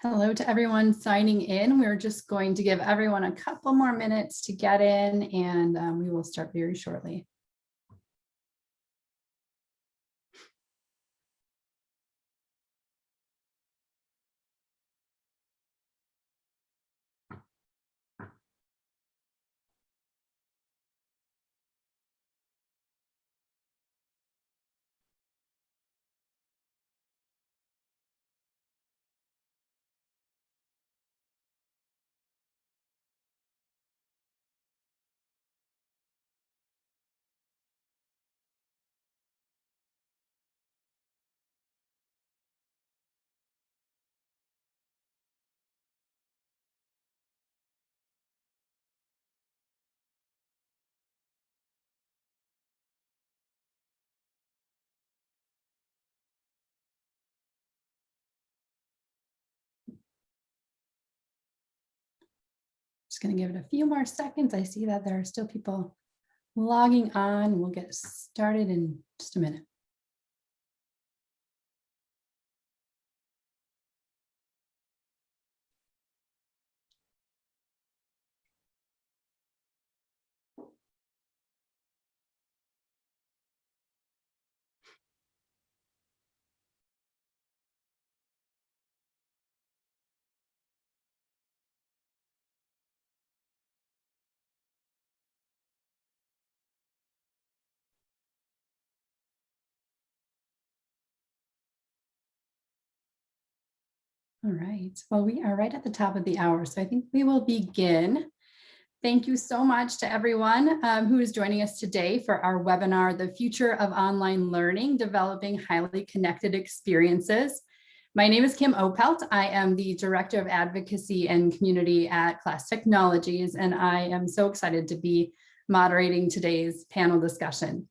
Hello to everyone signing in. We're just going to give everyone a couple more minutes to get in and we will start very shortly. Just going to give it a few more seconds. I see that there are still people logging on. We'll get started in just a minute. All right, well, we are right at the top of the hour, so I think we will begin. Thank you so much to everyone who is joining us today for our webinar, The Future of Online Learning, Developing Highly Connected Experiences. My name is Kim Opelt. I am the Director of Advocacy and Community at Class Technologies, and I am so excited to be moderating today's panel discussion.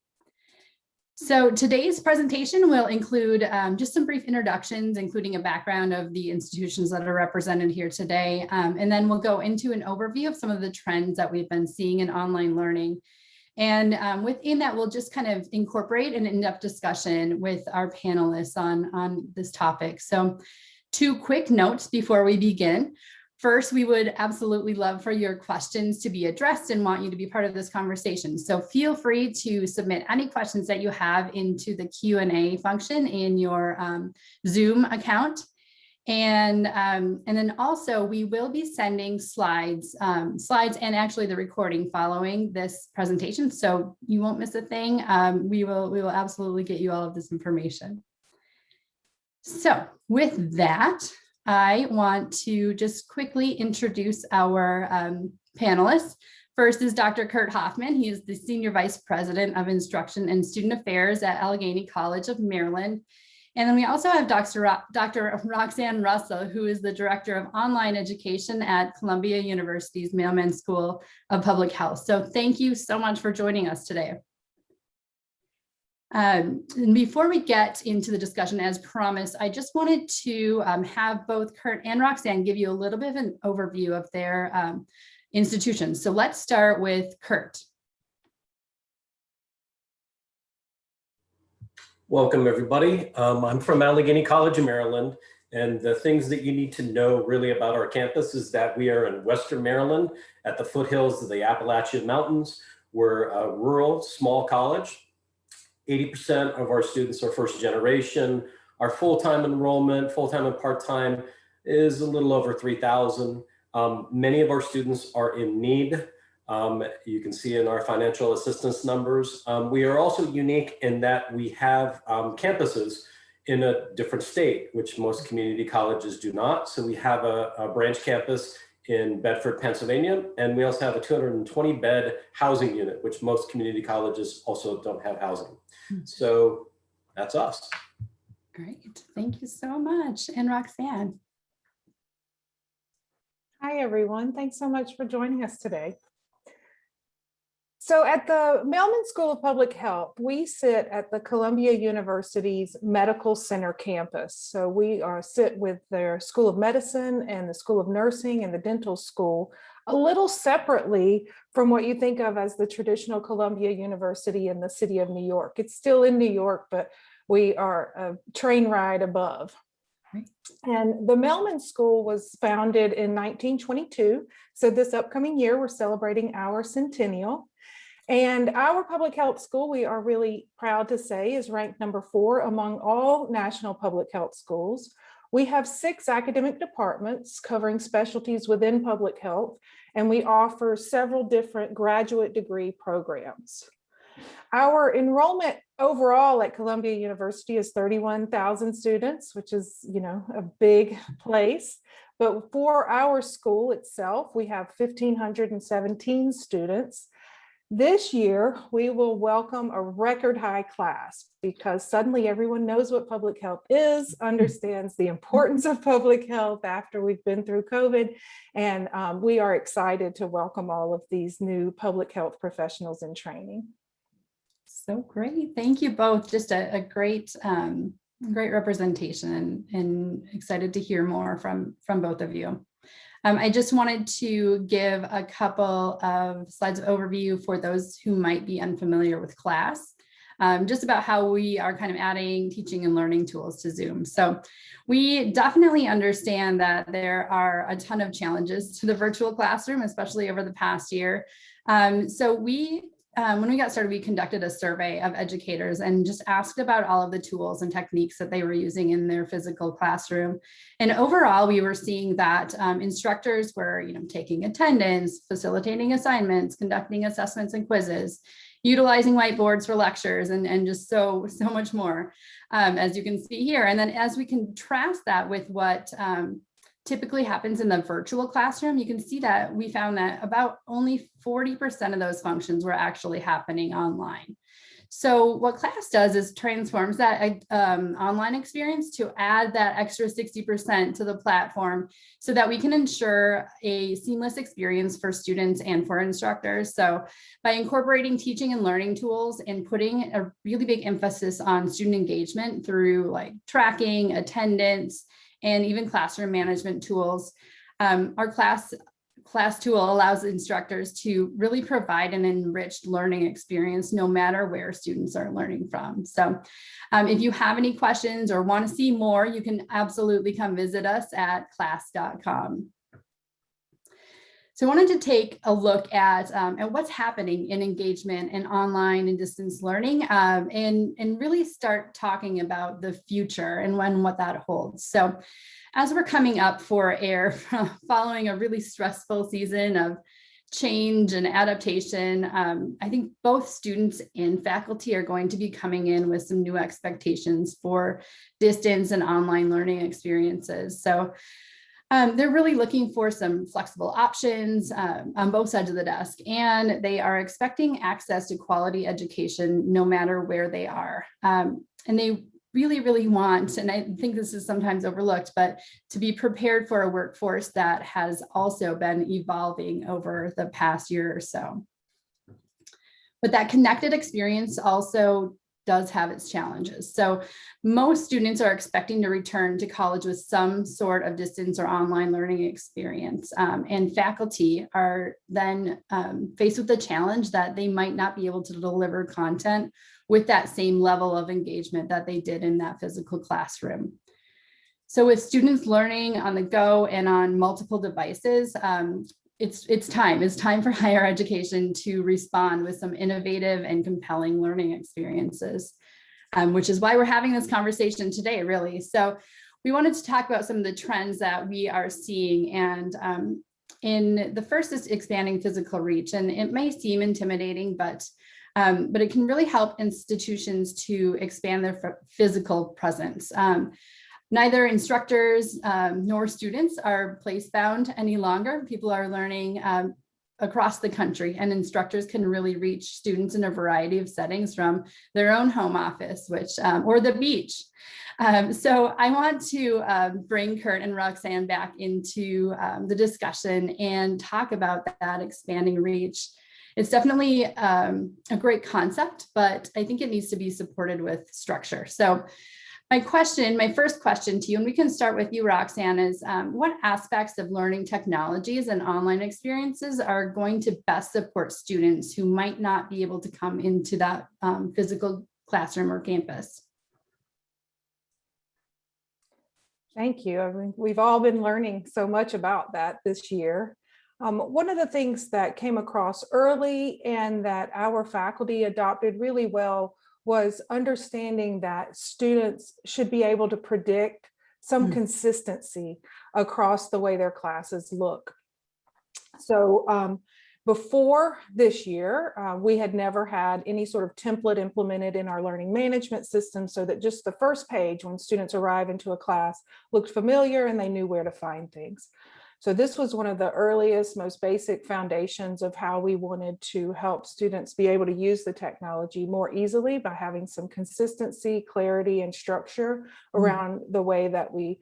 So today's presentation will include just some brief introductions, including a background of the institutions that are represented here today. And then we'll go into an overview of some of the trends that we've been seeing in online learning. And within that, we'll just kind of incorporate an in-depth discussion with our panelists on this topic. So 2 quick notes before we begin. First, we would absolutely love for your questions to be addressed and want you to be part of this conversation. So feel free to submit any questions that you have into the Q&A function in your Zoom account. And then also we will be sending slides and actually the recording following this presentation. So you won't miss a thing. We will absolutely get you all of this information. So with that, I want to just quickly introduce our panelists. First is Dr. Kurt Hoffman. He is the Senior Vice President of Instruction and Student Affairs at Allegheny College of Maryland. And then we also have Dr. Roxanne Russell, who is the Director of Online Education at Columbia University's Mailman School of Public Health. So thank you so much for joining us today. And before we get into the discussion, as promised, I just wanted to have both Kurt and Roxanne give you a little bit of an overview of their institutions. So let's start with Kurt. Welcome, everybody. I'm from Allegheny College of Maryland, and the things that you need to know really about our campus is that we are in Western Maryland at the foothills of the Appalachian Mountains. We're a rural, small college. 80% of our students are first generation. Our full-time enrollment, full-time and part-time, is a little over 3,000. Many of our students are in need. You can see in our financial assistance numbers. We are also unique in that we have campuses in a different state, which most community colleges do not. So we have a branch campus in Bedford, Pennsylvania, and we also have a 220-bed housing unit, which most community colleges also don't have housing. So that's us. Great, thank you so much. And Roxanne. Hi, everyone. Thanks so much for joining us today. So at the Mailman School of Public Health, we sit at the Columbia University's Medical Center campus. So we sit with their School of Medicine and the School of Nursing and the Dental School a little separately from what you think of as the traditional Columbia University in the city of New York. It's still in New York, but we are a train ride above. Right. And the Melman School was founded in 1922. So this upcoming year, we're celebrating our centennial. And our public health school, we are really proud to say, is ranked number 4 among all national public health schools. We have 6 academic departments covering specialties within public health, and we offer several different graduate degree programs. Our enrollment overall at Columbia University is 31,000 students, which is, a big place. But for our school itself, we have 1,517 students. This year, we will welcome a record high class because suddenly everyone knows what public health is, understands the importance of public health after we've been through COVID. And we are excited to welcome all of these new public health professionals in training. So great. Thank you both. Just a great, great representation, and excited to hear more from both of you. I just wanted to give a couple of slides of overview for those who might be unfamiliar with class, just about how we are kind of adding teaching and learning tools to Zoom. So we definitely understand that there are a ton of challenges to the virtual classroom, especially over the past year. When we got started, we conducted a survey of educators and just asked about all of the tools and techniques that they were using in their physical classroom. And overall, we were seeing that instructors were, taking attendance, facilitating assignments, conducting assessments and quizzes, utilizing whiteboards for lectures, and just so much more, as you can see here. And then as we contrast that with what typically happens in the virtual classroom, you can see that we found that about only 40% of those functions were actually happening online. So what class does is transforms that online experience to add that extra 60% to the platform so that we can ensure a seamless experience for students and for instructors. So by incorporating teaching and learning tools and putting a really big emphasis on student engagement through like tracking, attendance, and even classroom management tools. Our class tool allows instructors to really provide an enriched learning experience no matter where students are learning from. So if you have any questions or want to see more, you can absolutely come visit us at class.com. So I wanted to take a look at what's happening in engagement and online and distance learning, and really start talking about the future and what that holds. So as we're coming up for air following a really stressful season of change and adaptation, I think both students and faculty are going to be coming in with some new expectations for distance and online learning experiences. So they're really looking for some flexible options on both sides of the desk, and they are expecting access to quality education no matter where they are. And they really want, and I think this is sometimes overlooked, but to be prepared for a workforce that has also been evolving over the past year or so. But that connected experience also does have its challenges. So most students are expecting to return to college with some sort of distance or online learning experience. And faculty are then faced with the challenge that they might not be able to deliver content with that same level of engagement that they did in that physical classroom. So with students learning on the go and on multiple devices, it's time for higher education to respond with some innovative and compelling learning experiences, which is why we're having this conversation today, really. So we wanted to talk about some of the trends that we are seeing. And in the first is expanding physical reach. And it may seem intimidating, but it can really help institutions to expand their physical presence. Neither instructors nor students are place-bound any longer. People are learning across the country, and instructors can really reach students in a variety of settings from their own home office, or the beach. So I want to bring Kurt and Roxanne back into the discussion and talk about that expanding reach. It's definitely a great concept, but I think it needs to be supported with structure. So my first question to you, and we can start with you, Roxanne, is what aspects of learning technologies and online experiences are going to best support students who might not be able to come into that physical classroom or campus? Thank you. I mean, we've all been learning so much about that this year. One of the things that came across early and that our faculty adopted really well was understanding that students should be able to predict some consistency across the way their classes look. So before this year, we had never had any sort of template implemented in our learning management system, so that just the first page when students arrive into a class looked familiar and they knew where to find things. So this was one of the earliest, most basic foundations of how we wanted to help students be able to use the technology more easily by having some consistency, clarity, and structure around the way that we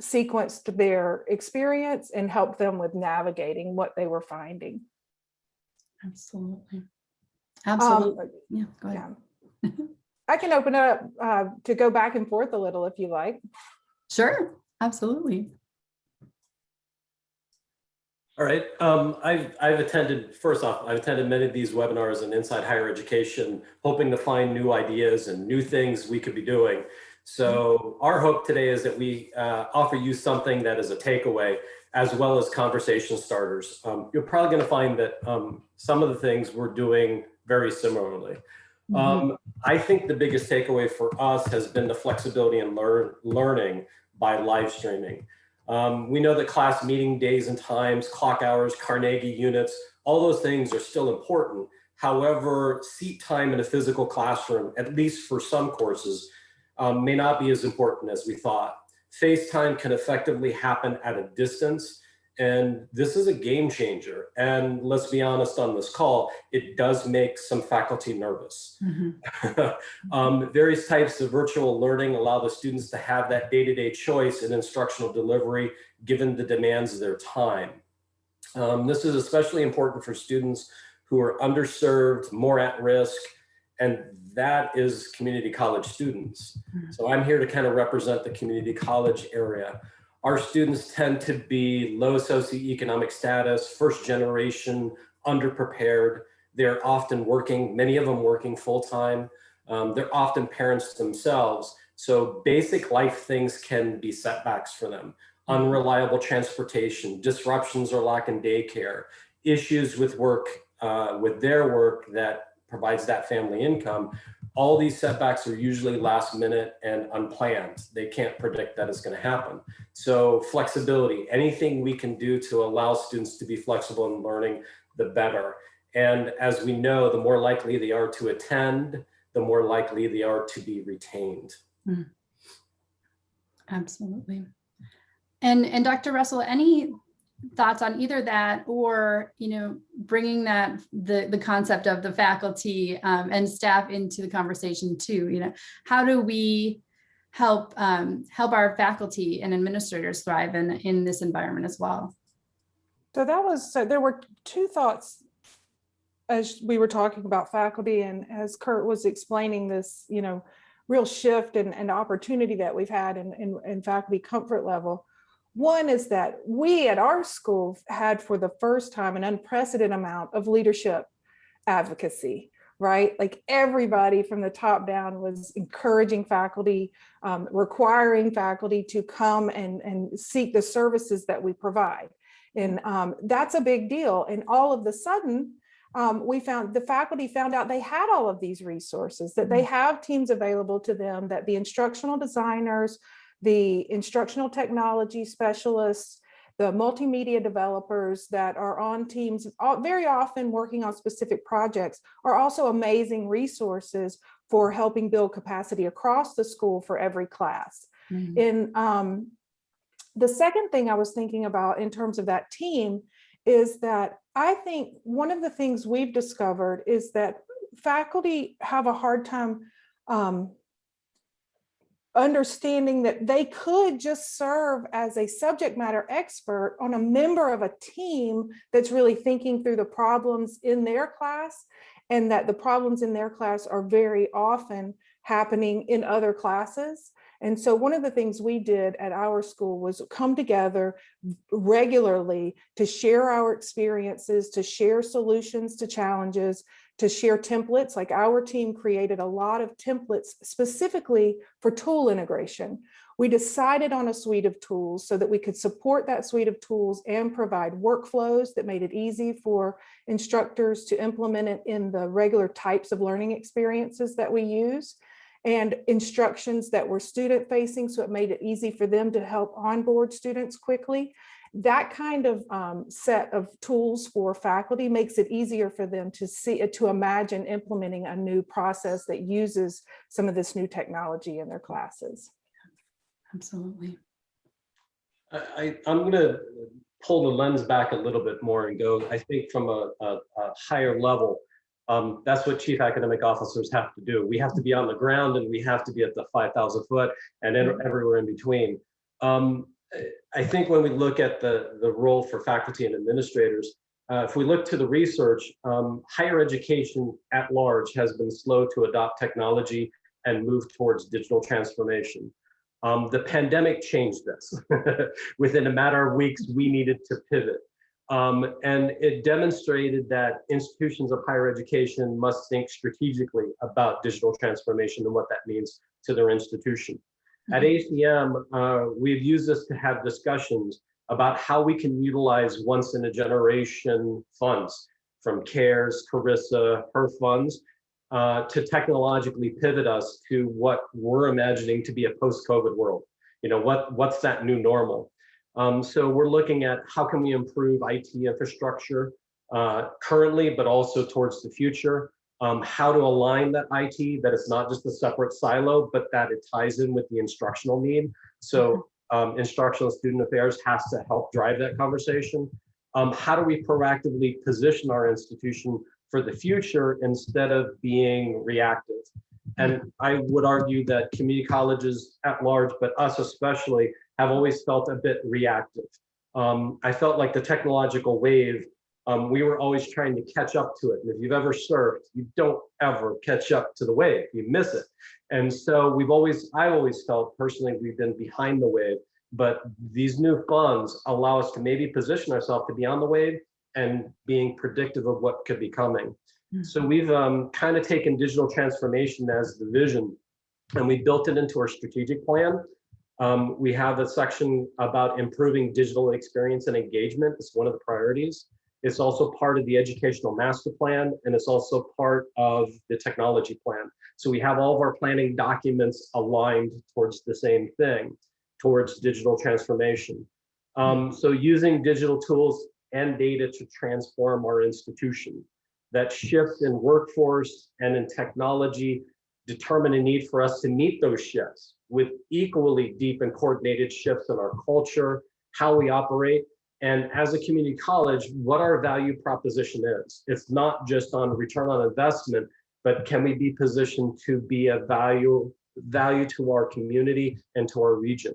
sequenced their experience and helped them with navigating what they were finding. Absolutely. Absolutely. Yeah, go ahead. Yeah. I can open it up to go back and forth a little if you like. Sure, absolutely. All right. I've attended, first off, I've attended many of these webinars in Inside Higher Education, hoping to find new ideas and new things we could be doing. So our hope today is that we offer you something that is a takeaway, as well as conversation starters. You're probably going to find that some of the things we're doing very similarly. I think the biggest takeaway for us has been the flexibility in learning by live streaming. We know that class meeting days and times, clock hours, Carnegie units, all those things are still important. However, seat time in a physical classroom, at least for some courses, may not be as important as we thought. FaceTime can effectively happen at a distance, and this is a game changer. And let's be honest on this call, it does make some faculty nervous. Various types of virtual learning allow the students to have that day-to-day choice in instructional delivery, given the demands of their time. This is especially important for students who are underserved, more at risk, and that is community college students. So I'm here to kind of represent the community college area. Our students tend to be low socioeconomic status, first generation, underprepared. They're often working, many of them working full-time. They're often parents themselves. So basic life things can be setbacks for them. Unreliable transportation, disruptions or lack in daycare, issues with work, with their work that provides that family income. All these setbacks are usually last minute and unplanned. They can't predict that it's going to happen. So flexibility, anything we can do to allow students to be flexible in learning, the better. And as we know, the more likely they are to attend, the more likely they are to be retained. Absolutely. And Dr. Russell, any thoughts on either that or, bringing that the concept of the faculty and staff into the conversation too? How do we help our faculty and administrators thrive in this environment as well? So there were two thoughts as we were talking about faculty, and as Kurt was explaining this, real shift and opportunity that we've had in faculty comfort level. One is that we at our school had for the first time an unprecedented amount of leadership advocacy, right? Like everybody from the top down was encouraging faculty, requiring faculty to come and seek the services that we provide. And that's a big deal. And all of a sudden, the faculty found out they had all of these resources, that they have teams available to them, that the instructional designers, the instructional technology specialists, the multimedia developers that are on teams, very often working on specific projects, are also amazing resources for helping build capacity across the school for every class. And the second thing I was thinking about in terms of that team is that I think one of the things we've discovered is that faculty have a hard time understanding that they could just serve as a subject matter expert on a member of a team that's really thinking through the problems in their class, and that the problems in their class are very often happening in other classes. And so one of the things we did at our school was come together regularly to share our experiences, to share solutions to challenges, to share templates. Like our team created a lot of templates specifically for tool integration, We decided on a suite of tools so that we could support that suite of tools and provide workflows that made it easy for instructors to implement it in the regular types of learning experiences that we use, and instructions that were student facing, so it made it easy for them to help onboard students quickly. That kind of set of tools for faculty makes it easier for them to imagine implementing a new process that uses some of this new technology in their classes. Absolutely. I'm going to pull the lens back a little bit more and go, I think from a higher level, that's what chief academic officers have to do. We have to be on the ground and we have to be at the 5,000 foot and everywhere in between. I think when we look at the role for faculty and administrators, if we look to the research, higher education at large has been slow to adopt technology and move towards digital transformation. The pandemic changed this. Within a matter of weeks, we needed to pivot. And it demonstrated that institutions of higher education must think strategically about digital transformation and what that means to their institution. At ACM, we've used this to have discussions about how we can utilize once in a generation funds from CARES, Carissa, HER funds, to technologically pivot us to what we're imagining to be a post-COVID world. You know, what's that new normal? So we're looking at how can we improve IT infrastructure currently, but also towards the future. How to align that IT, that it's not just a separate silo, but that it ties in with the instructional need. So instructional student affairs has to help drive that conversation. How do we proactively position our institution for the future instead of being reactive? And I would argue that community colleges at large, but us especially, have always felt a bit reactive. I felt like the technological wave, we were always trying to catch up to it. And if you've ever surfed, you don't ever catch up to the wave, you miss it. And so I always felt personally, we've been behind the wave, but these new funds allow us to maybe position ourselves to be on the wave and being predictive of what could be coming. So we've kind of taken digital transformation as the vision, and we built it into our strategic plan. We have a section about improving digital experience and engagement. It's one of the priorities. It's also part of the educational master plan, and it's also part of the technology plan. So we have all of our planning documents aligned towards the same thing, towards digital transformation. So using digital tools and data to transform our institution. That shift in workforce and in technology determine a need for us to meet those shifts with equally deep and coordinated shifts in our culture, how we operate, and as a community college, what our value proposition is. It's not just on return on investment, but can we be positioned to be a value to our community and to our region?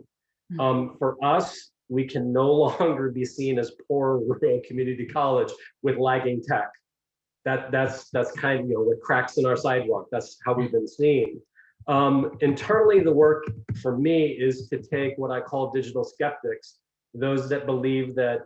For us, we can no longer be seen as poor rural community college with lagging tech. That's kind of, what cracks in our sidewalk. That's how we've been seen. Internally, the work for me is to take what I call digital skeptics, those that believe that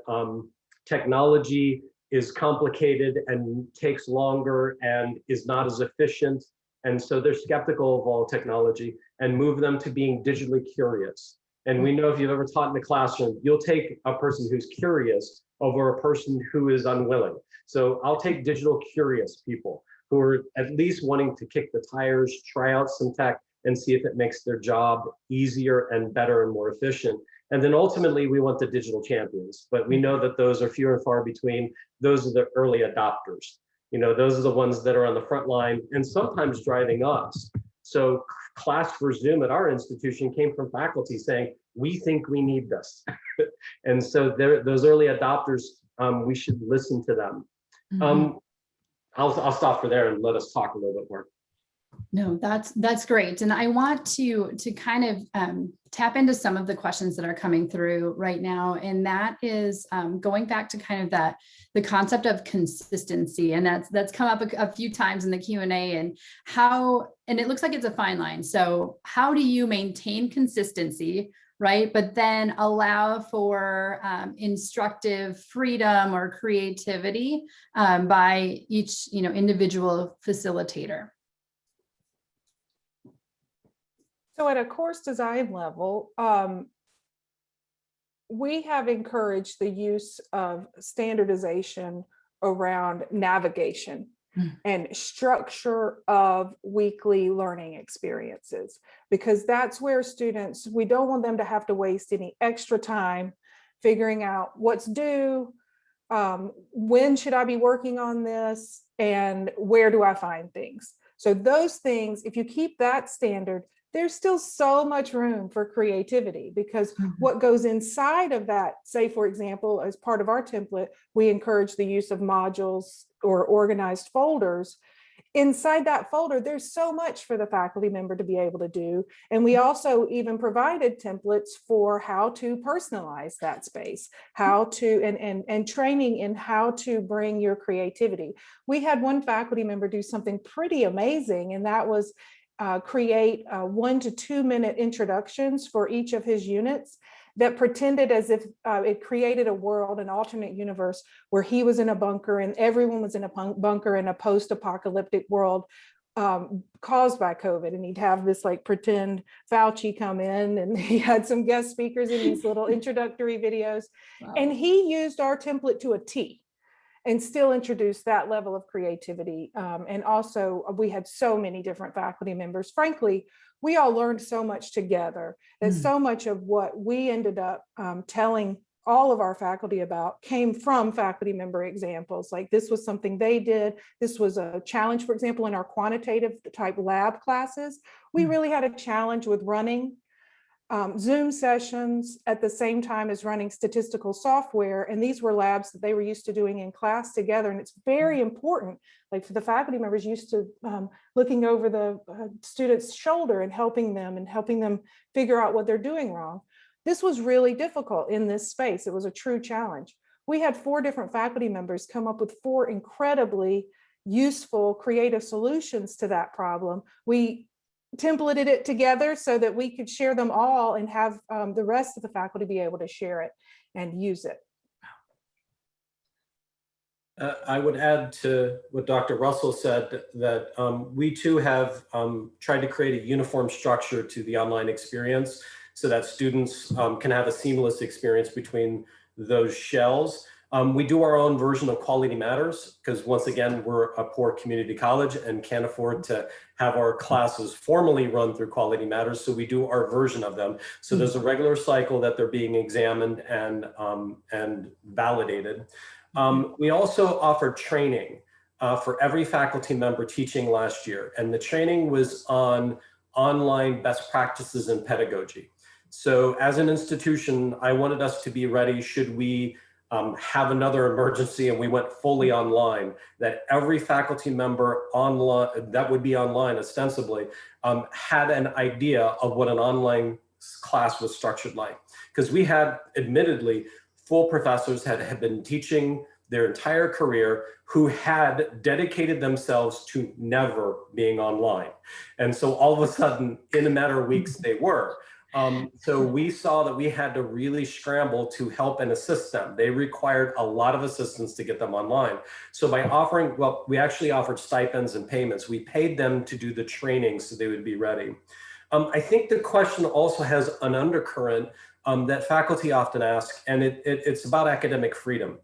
technology is complicated and takes longer and is not as efficient. And so they're skeptical of all technology, and move them to being digitally curious. And we know if you've ever taught in the classroom, you'll take a person who's curious over a person who is unwilling. So I'll take digital curious people who are at least wanting to kick the tires, try out some tech, and see if it makes their job easier and better and more efficient. And then ultimately, we want the digital champions, but we know that those are few and far between. Those are the early adopters. Those are the ones that are on the front line and sometimes driving us. So Class for Zoom at our institution came from faculty saying, we think we need this. And so those early adopters, we should listen to them. I'll stop for there and let us talk a little bit more. No, that's great. And I want to kind of tap into some of the questions that are coming through right now. And that is going back to kind of the concept of consistency. And that's come up a few times in the Q&A, and and it looks like it's a fine line. So how do you maintain consistency, right? But then allow for instructive freedom or creativity by each, individual facilitator? So at a course design level, we have encouraged the use of standardization around navigation Mm. and structure of weekly learning experiences, because that's where students, we don't want them to have to waste any extra time figuring out what's due, when should I be working on this, and where do I find things. So those things, if you keep that standard, there's still so much room for creativity, because what goes inside of that, say, for example, as part of our template, we encourage the use of modules or organized folders. Inside that folder, there's so much for the faculty member to be able to do. And we also even provided templates for how to personalize that space, how to, and training in how to bring your creativity. We had one faculty member do something pretty amazing, and that was create 1 to 2 minute introductions for each of his units that pretended as if it created a world, an alternate universe, where he was in a bunker and everyone was in a bunker in a post-apocalyptic world caused by COVID. And he'd have this like pretend Fauci come in, and he had some guest speakers in these little introductory videos. Wow. And he used our template to a T and still introduce that level of creativity. And also, we had so many different faculty members. Frankly, we all learned so much together that so much of what we ended up telling all of our faculty about came from faculty member examples. Like, this was something they did. This was a challenge, for example, in our quantitative type lab classes. We really had a challenge with running Zoom sessions at the same time as running statistical software. And these were labs that they were used to doing in class together. And it's very important, like for the faculty members used to looking over the student's shoulder and helping them figure out what they're doing wrong. This was really difficult in this space. It was a true challenge. We had 4 different faculty members come up with 4 incredibly useful, creative solutions to that problem. We templated it together so that we could share them all and have the rest of the faculty be able to share it and use it. I would add to what Dr. Russell said that we too have tried to create a uniform structure to the online experience so that students can have a seamless experience between those shells. We do our own version of Quality Matters because, once again, we're a poor community college and can't afford to have our classes formally run through Quality Matters. So we do our version of them. So there's a regular cycle that they're being examined and validated. We also offered training for every faculty member teaching last year. And the training was on online best practices in pedagogy. So as an institution, I wanted us to be ready should we have another emergency and we went fully online, that every faculty member online, that would be online ostensibly, had an idea of what an online class was structured like. Because we had, admittedly, full professors had been teaching their entire career who had dedicated themselves to never being online. And so all of a sudden, in a matter of weeks, they were. So we saw that we had to really scramble to help and assist them. They required a lot of assistance to get them online. So by offering, well, we actually offered stipends and payments. We paid them to do the training so they would be ready. I think the question also has an undercurrent that faculty often ask, and it's about academic freedom.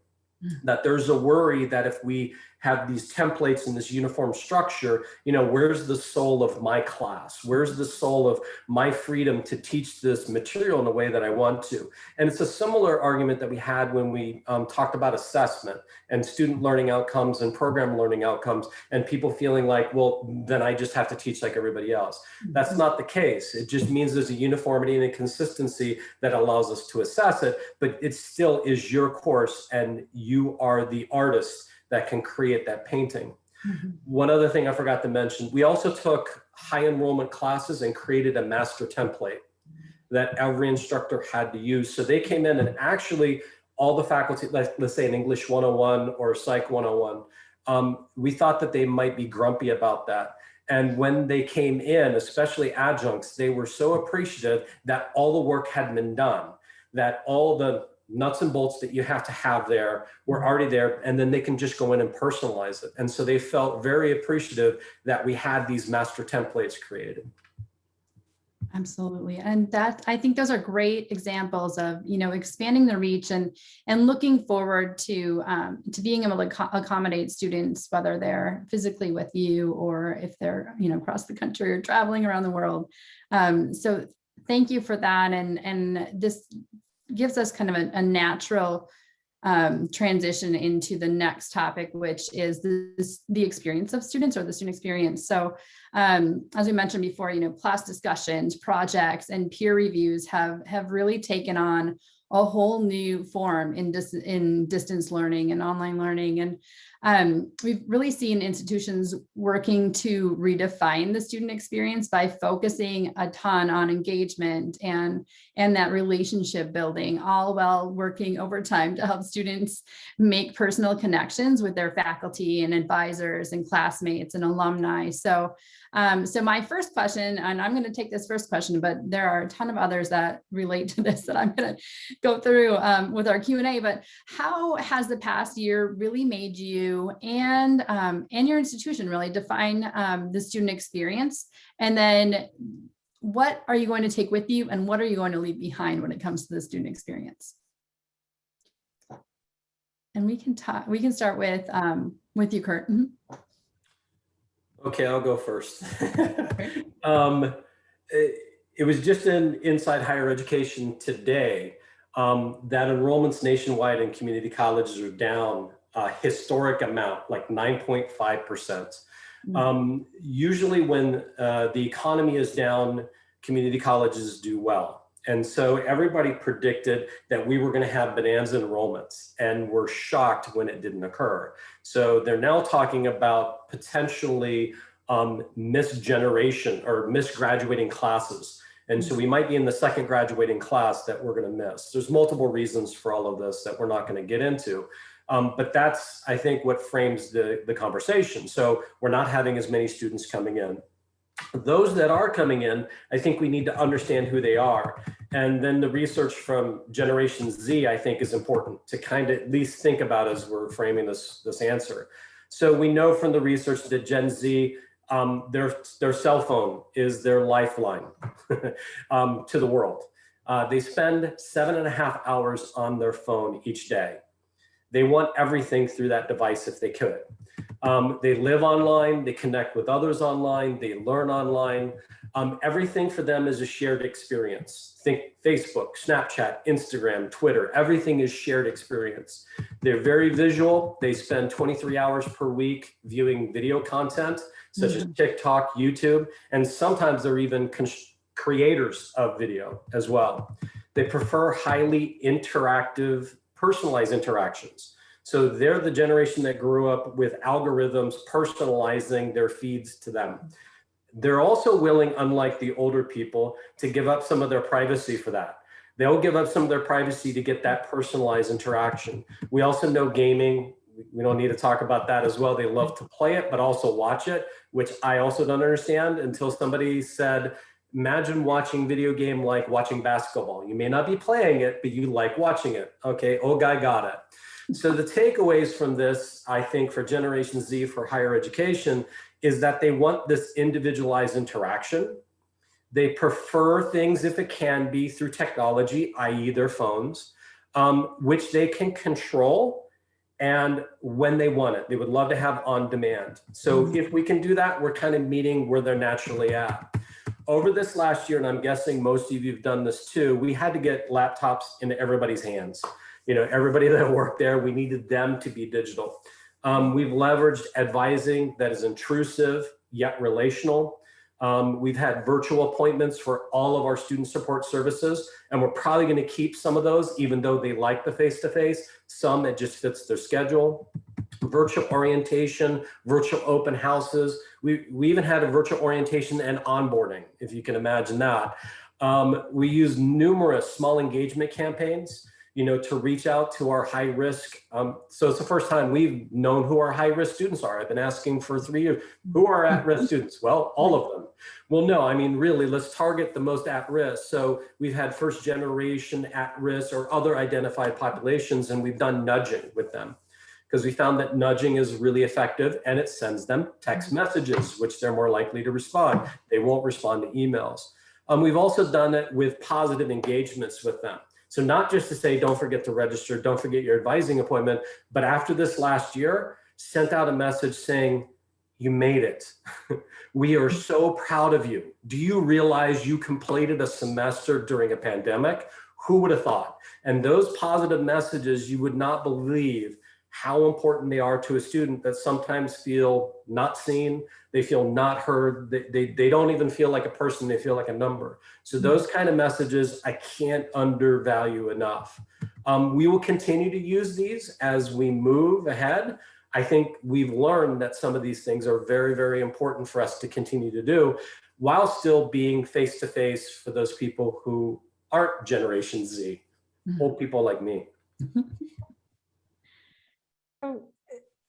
That there's a worry that if we have these templates and this uniform structure, you know, where's the soul of my class? Where's the soul of my freedom to teach this material in a way that I want to? And it's a similar argument that we had when we talked about assessment and student learning outcomes and program learning outcomes, and people feeling like, well, then I just have to teach like everybody else. That's not the case. It just means there's a uniformity and a consistency that allows us to assess it, but it still is your course and you are the artist that can create that painting. One other thing I forgot to mention, we also took high enrollment classes and created a master template that every instructor had to use. So they came in and actually all the faculty, let's say an English 101 or Psych 101, we thought that they might be grumpy about that. And when they came in, especially adjuncts, they were so appreciative that all the work had been done, that all the nuts and bolts that you have to have there were already there, and then they can just go in and personalize it. And so they felt very appreciative that we had these master templates created. Absolutely. And that, I think those are great examples of, expanding the reach and looking forward to being able to accommodate students, whether they're physically with you or if they're, across the country or traveling around the world. So thank you for that. And this gives us kind of a natural transition into the next topic, which is the experience of students, or the student experience. So as we mentioned before, class discussions, projects, and peer reviews have really taken on a whole new form in distance learning and online learning. And we've really seen institutions working to redefine the student experience by focusing a ton on engagement and that relationship building, all while working overtime to help students make personal connections with their faculty and advisors and classmates and alumni. So my first question, and I'm going to take this first question, but there are a ton of others that relate to this that I'm going to go through with our Q&A. But how has the past year really made you and your institution really define the student experience? And then what are you going to take with you, and what are you going to leave behind when it comes to the student experience? And we can start with you, Kurt. Mm-hmm. Okay, I'll go first. It was just in Inside Higher Education today that enrollments nationwide in community colleges are down a historic amount, like 9.5%. Usually when the economy is down, community colleges do well. And so everybody predicted that we were going to have bonanza enrollments, and were shocked when it didn't occur. So they're now talking about potentially missed generation or missed graduating classes. And so we might be in the second graduating class that we're going to miss. There's multiple reasons for all of this that we're not going to get into. But that's, I think, what frames the conversation. So we're not having as many students coming in. Those that are coming in, I think we need to understand who they are. And then the research from Generation Z, I think, is important to kind of at least think about as we're framing this answer. So we know from the research that Gen Z, their cell phone is their lifeline to the world. They spend 7.5 hours on their phone each day. They want everything through that device if they could. They live online, they connect with others online, they learn online. Everything for them is a shared experience. Think Facebook, Snapchat, Instagram, Twitter, everything is shared experience. They're very visual. They spend 23 hours per week viewing video content, such as TikTok, YouTube, and sometimes they're even creators of video as well. They prefer highly interactive, personalized interactions. So they're the generation that grew up with algorithms personalizing their feeds to them. They're also willing, unlike the older people, to give up some of their privacy for that. They'll give up some of their privacy to get that personalized interaction. We also know gaming. We don't need to talk about that as well. They love to play it, but also watch it, which I also don't understand until somebody said, imagine watching video game like watching basketball. You may not be playing it, but you like watching it. Okay, old guy got it. So the takeaways from this, I think, for Generation Z, for higher education, is that they want this individualized interaction. They prefer things, if it can be, through technology, i.e. their phones, which they can control and when they want it. They would love to have on demand. So if we can do that, we're kind of meeting where they're naturally at. Over this last year, and I'm guessing most of you have done this too, we had to get laptops into everybody's hands. You know, everybody that worked there, we needed them to be digital. We've leveraged advising that is intrusive yet relational. We've had virtual appointments for all of our student support services, and we're probably going to keep some of those, even though they like the face-to-face. Some, it just fits their schedule. Virtual orientation, virtual open houses. We even had a virtual orientation and onboarding, if you can imagine that. We use numerous small engagement campaigns, you know, to reach out to our high risk. So it's the first time we've known who our high risk students are. I've been asking for 3 years, who are at risk students? Well, all of them. Well, no, I mean, really, let's target the most at risk. So we've had first generation at risk or other identified populations, and we've done nudging with them because we found that nudging is really effective and it sends them text messages, which they're more likely to respond. They won't respond to emails. We've also done it with positive engagements with them. So not just to say, don't forget to register, don't forget your advising appointment, but after this last year, sent out a message saying, you made it. We are so proud of you. Do you realize you completed a semester during a pandemic? Who would have thought? And those positive messages, you would not believe how important they are to a student that sometimes feel not seen, they feel not heard, they don't even feel like a person, they feel like a number. So those kind of messages I can't undervalue enough. We will continue to use these as we move ahead. I think we've learned that some of these things are very, very important for us to continue to do while still being face-to-face for those people who aren't Generation Z, old people like me. So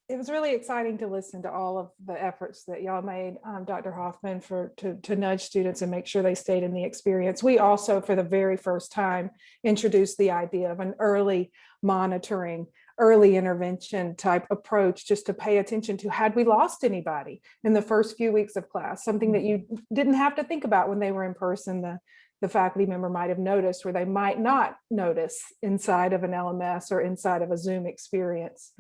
it was really exciting to listen to all of the efforts that y'all made, Dr. Hoffman, to nudge students and make sure they stayed in the experience. We also, for the very first time, introduced the idea of an early monitoring, early intervention type approach, just to pay attention to, had we lost anybody in the first few weeks of class, something that you didn't have to think about when they were in person. The faculty member might have noticed where they might not notice inside of an LMS or inside of a Zoom experience.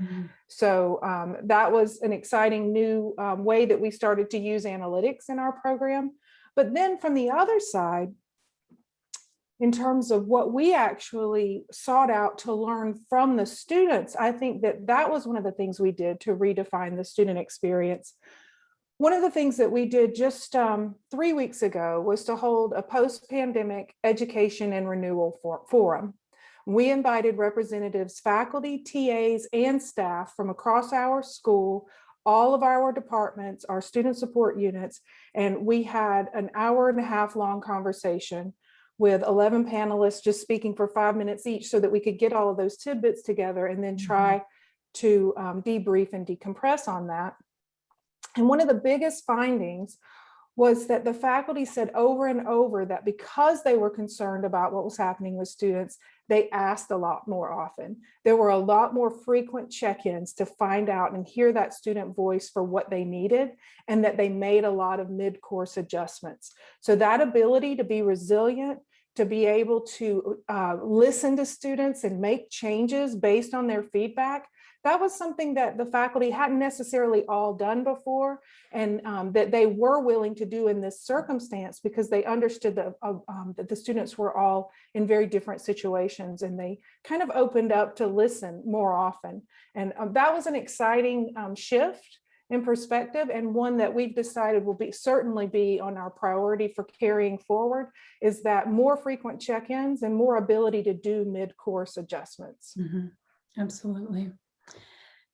So that was an exciting new way that we started to use analytics in our program. But then from the other side, in terms of what we actually sought out to learn from the students, I think that was one of the things we did to redefine the student experience. One of the things that we did just 3 weeks ago was to hold a post-pandemic education and renewal forum. We invited representatives, faculty, TAs, and staff from across our school, all of our departments, our student support units, and we had an 1.5 hour long conversation with 11 panelists just speaking for 5 minutes each so that we could get all of those tidbits together and then try to debrief and decompress on that. And one of the biggest findings was that the faculty said over and over that because they were concerned about what was happening with students, they asked a lot more often. There were a lot more frequent check-ins to find out and hear that student voice for what they needed, and that they made a lot of mid-course adjustments. So that ability to be resilient, to be able to listen to students and make changes based on their feedback, that was something that the faculty hadn't necessarily all done before, and that they were willing to do in this circumstance because they understood that the students were all in very different situations, and they kind of opened up to listen more often. And that was an exciting shift in perspective, and one that we've decided will certainly be on our priority for carrying forward, is that more frequent check-ins and more ability to do mid-course adjustments. Absolutely.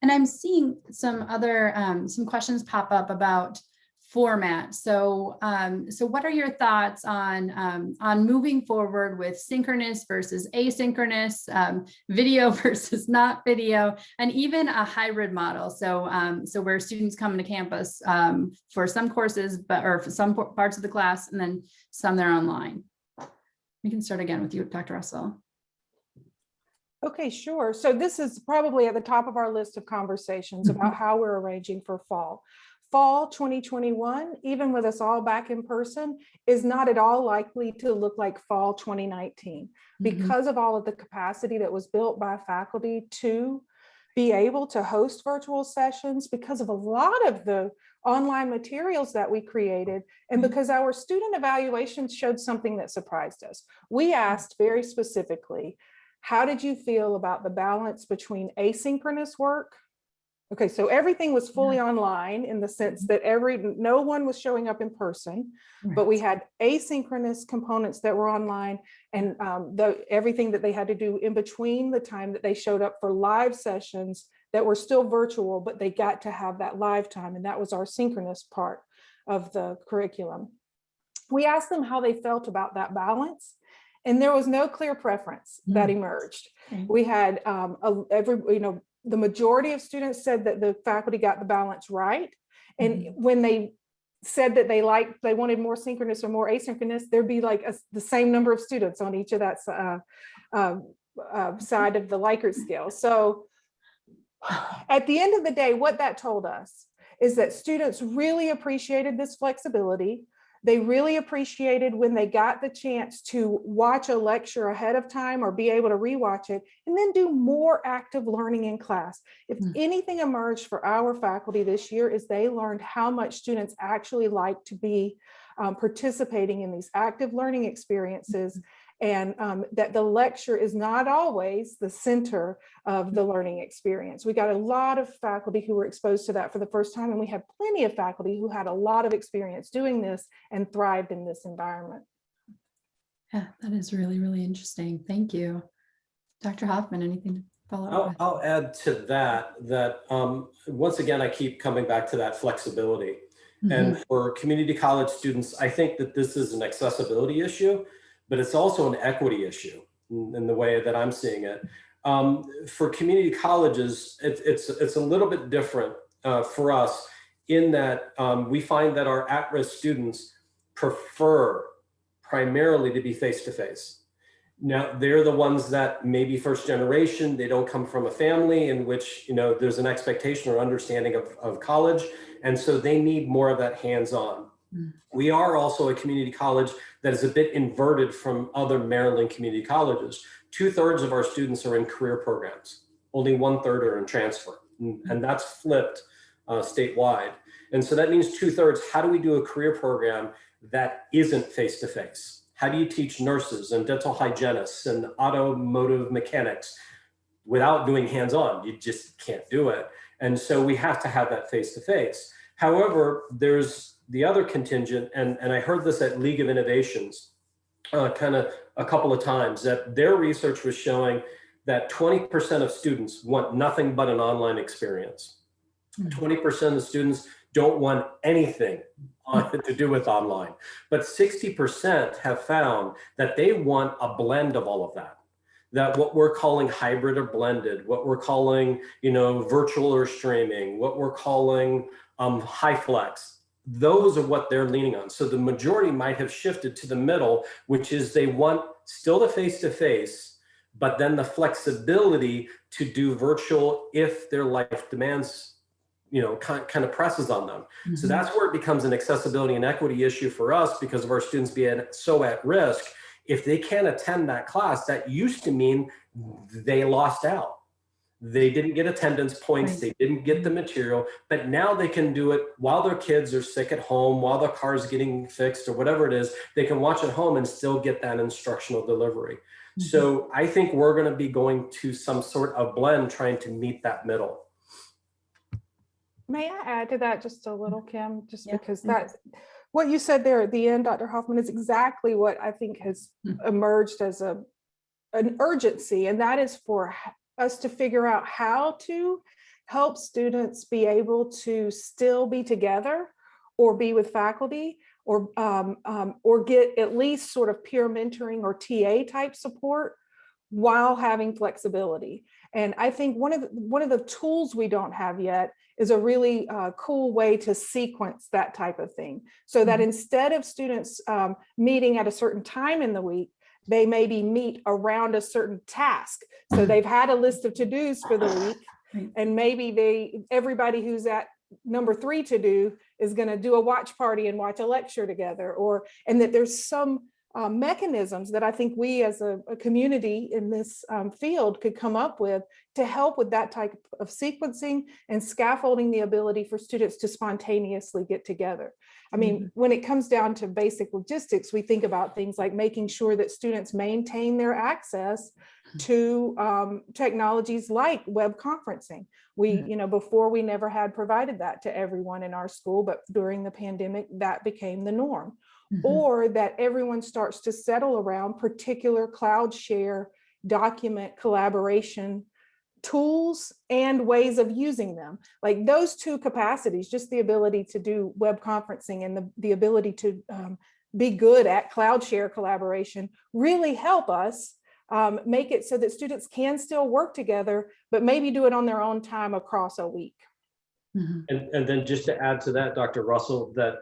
And I'm seeing some other some questions pop up about format. So, so what are your thoughts on moving forward with synchronous versus asynchronous, video versus not video, and even a hybrid model? So, so where students come to campus for some courses, or for some parts of the class, and then some they're online. We can start again with you, Dr. Russell. Okay, sure. So this is probably at the top of our list of conversations about how we're arranging for fall. Fall 2021, even with us all back in person, is not at all likely to look like fall 2019 because of all of the capacity that was built by faculty to be able to host virtual sessions, because of a lot of the online materials that we created, and because our student evaluations showed something that surprised us. We asked very specifically, how did you feel about the balance between asynchronous work? Okay, so everything was fully online in the sense that no one was showing up in person, but we had asynchronous components that were online, and everything that they had to do in between the time that they showed up for live sessions that were still virtual, but they got to have that live time, and that was our synchronous part of the curriculum. We asked them how they felt about that balance, and there was no clear preference that emerged. We had the majority of students said that the faculty got the balance right. And when they said that they wanted more synchronous or more asynchronous, there'd be like the same number of students on each of that side of the Likert scale. So at the end of the day, what that told us is that students really appreciated this flexibility. They really appreciated when they got the chance to watch a lecture ahead of time or be able to rewatch it and then do more active learning in class. If anything emerged for our faculty this year is they learned how much students actually like to be participating in these active learning experiences, and that the lecture is not always the center of the learning experience. We got a lot of faculty who were exposed to that for the first time, and we have plenty of faculty who had a lot of experience doing this and thrived in this environment. Yeah, that is really, really interesting. Thank you. Dr. Hoffman, anything to follow up with? I'll add to that once again, I keep coming back to that flexibility. And for community college students, I think that this is an accessibility issue, but it's also an equity issue in the way that I'm seeing it. For community colleges, it's a little bit different for us in that we find that our at-risk students prefer primarily to be face-to-face. Now, they're the ones that maybe first generation, they don't come from a family in which, you know, there's an expectation or understanding of college. And so they need more of that hands-on. We are also a community college that is a bit inverted from other Maryland community colleges. 2/3 of our students are in career programs. Only 1/3 are in transfer. And that's flipped statewide. And so that means 2/3, how do we do a career program that isn't face-to-face? How do you teach nurses and dental hygienists and automotive mechanics without doing hands-on? You just can't do it. And so we have to have that face-to-face. However, there's the other contingent, and I heard this at League of Innovations kind of a couple of times, that their research was showing that 20% of students want nothing but an online experience. 20% of students don't want anything to do with online, but 60% have found that they want a blend of all of that. That what we're calling hybrid or blended, what we're calling, you know, virtual or streaming, what we're calling high flex, those are what they're leaning on. So the majority might have shifted to the middle, which is they want still the face-to-face, but then the flexibility to do virtual if their life demands, you know, kind of presses on them. So that's where it becomes an accessibility and equity issue for us because of our students being so at risk. If they can't attend that class, that used to mean they lost out. They didn't get attendance points, they didn't get the material, but now they can do it while their kids are sick at home, while their car's getting fixed or whatever it is, they can watch at home and still get that instructional delivery. So I think we're gonna be going to some sort of blend trying to meet that middle. May I add to that just a little, Kim, just because that's what you said there at the end, Dr. Hoffman, is exactly what I think has emerged as an urgency, and that is for us to figure out how to help students be able to still be together or be with faculty or get at least sort of peer mentoring or TA type support while having flexibility. And I think one of the tools we don't have yet is a really cool way to sequence that type of thing, so that instead of students meeting at a certain time in the week, they maybe meet around a certain task. So they've had a list of to-dos for the week, and maybe everybody who's at number 3 to do is going to do a watch party and watch a lecture together, and that there's some mechanisms that I think we as a community in this field could come up with to help with that type of sequencing and scaffolding the ability for students to spontaneously get together. I mean, when it comes down to basic logistics, we think about things like making sure that students maintain their access to technologies like web conferencing. We, you know, before we never had provided that to everyone in our school, but during the pandemic, that became the norm. Or that everyone starts to settle around particular cloud share document collaboration tools and ways of using them. Like those two capacities, just the ability to do web conferencing and the ability to be good at cloud share collaboration really help us make it so that students can still work together, but maybe do it on their own time across a week. And then just to add to that, Dr. Russell, that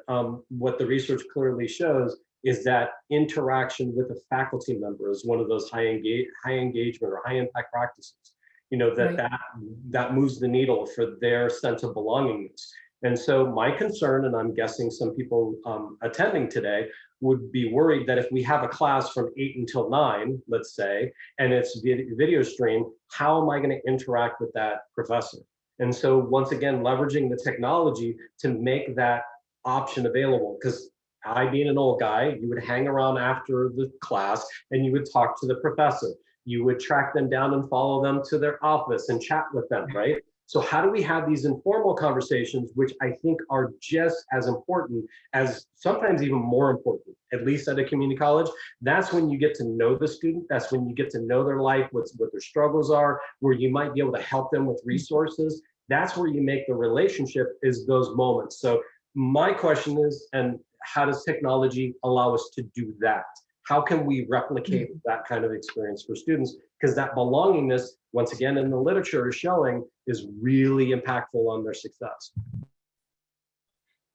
what the research clearly shows is that interaction with a faculty member is one of those high engagement or high impact practices. You know, that moves the needle for their sense of belongingness. And so my concern, and I'm guessing some people attending today would be worried that if we have a class from 8 until 9, let's say, and it's video stream, how am I going to interact with that professor? And so once again, leveraging the technology to make that option available, because I, being an old guy, you would hang around after the class and you would talk to the professor. You would track them down and follow them to their office and chat with them, right? So how do we have these informal conversations, which I think are just as important, as sometimes even more important, at least at a community college? That's when you get to know the student. That's when you get to know their life, what their struggles are, where you might be able to help them with resources. That's where you make the relationship, is those moments. So my question is, and how does technology allow us to do that? How can we replicate that kind of experience for students? Because that belongingness, once again, in the literature is showing, is really impactful on their success.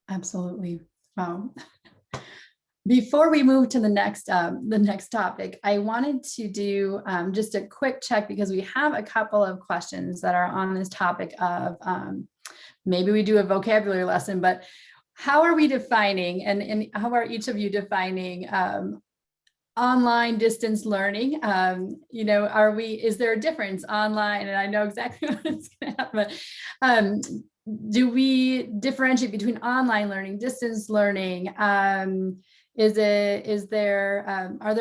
Absolutely. Wow. Before we move to the next topic, I wanted to do just a quick check, because we have a couple of questions that are on this topic of maybe we do a vocabulary lesson, but how are we defining, and how are each of you defining online distance learning? Is there a difference online? And I know exactly what's going to happen, but do we differentiate between online learning, distance learning? Are there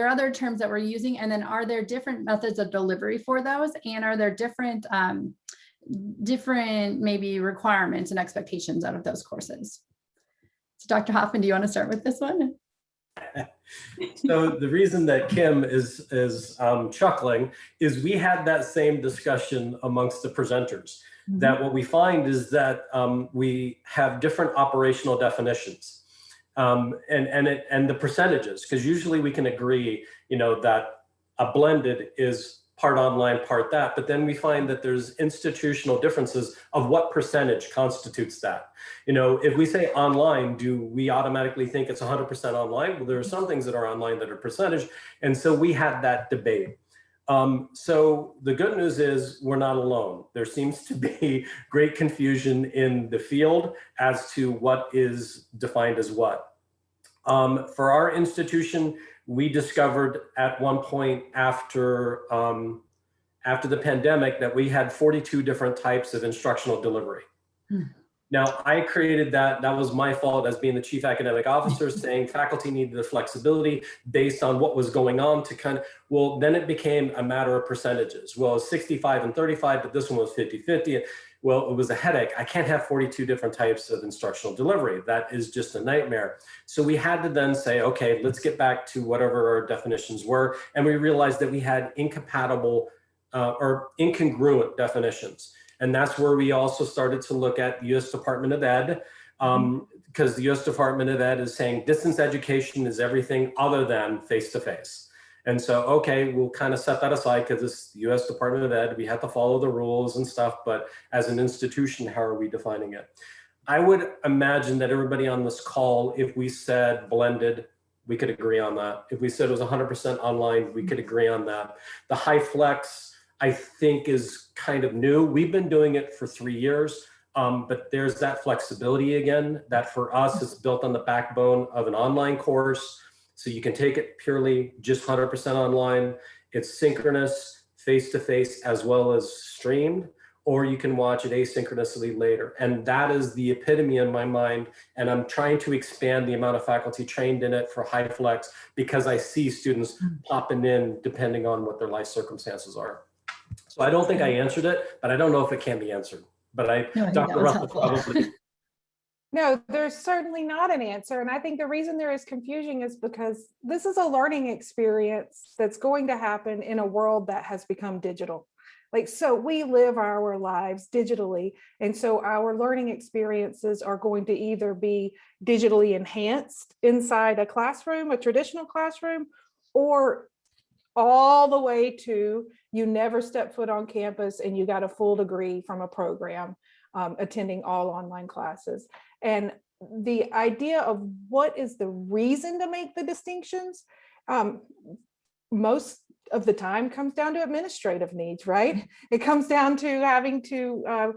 other terms that we're using? And then are there different methods of delivery for those? And are there different maybe requirements and expectations out of those courses? So Dr. Hoffman, do you want to start with this one? So the reason that Kim is chuckling is we had that same discussion amongst the presenters. Mm-hmm. That what we find is that we have different operational definitions, and the percentages, because usually we can agree, that a blended is part online, part that, but then we find that there's institutional differences of what percentage constitutes that. If we say online, do we automatically think it's 100% online? Well, there are some things that are online that are percentage. And so we had that debate. So the good news is we're not alone. There seems to be great confusion in the field as to what is defined as what. For our institution, we discovered at one point after the pandemic that we had 42 different types of instructional delivery. Now, I created that. That was my fault as being the chief academic officer, saying faculty needed the flexibility based on what was going on to well, then it became a matter of percentages. Well, it's 65 and 35, but this one was 50-50. Well, it was a headache. I can't have 42 different types of instructional delivery. That is just a nightmare. So we had to then say, okay, let's get back to whatever our definitions were. And we realized that we had incompatible or incongruent definitions. And that's where we also started to look at the U.S. Department of Ed, because the U.S. Department of Ed is saying distance education is everything other than face-to-face. And so, okay, we'll kind of set that aside because it's the U.S. Department of Ed. We have to follow the rules and stuff, but as an institution, how are we defining it? I would imagine that everybody on this call, if we said blended, we could agree on that. If we said it was 100% online, we could agree on that. The high flex, I think, is kind of new. We've been doing it for 3 years, but there's that flexibility again, that for us, it's built on the backbone of an online course. So you can take it purely just 100% online. It's synchronous, face-to-face, as well as streamed, or you can watch it asynchronously later. And that is the epitome in my mind. And I'm trying to expand the amount of faculty trained in it for high flex, because I see students popping in depending on what their life circumstances are. So I don't think I answered it, but I don't know if it can be answered. But Dr. Russell probably. No, there's certainly not an answer. And I think the reason there is confusion is because this is a learning experience that's going to happen in a world that has become digital. So we live our lives digitally. And so our learning experiences are going to either be digitally enhanced inside a classroom, a traditional classroom, or all the way to you never step foot on campus and you got a full degree from a program, attending all online classes. And the idea of what is the reason to make the distinctions, most of the time comes down to administrative needs, right? It comes down to having to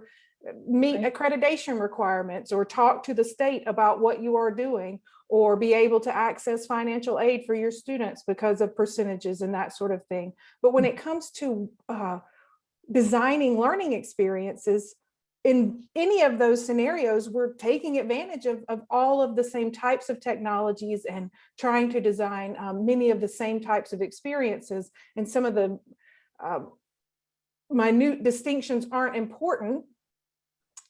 meet Right. accreditation requirements or talk to the state about what you are doing, or be able to access financial aid for your students because of percentages and that sort of thing. But when it comes to designing learning experiences, in any of those scenarios, we're taking advantage of all of the same types of technologies and trying to design many of the same types of experiences. And some of the minute distinctions aren't important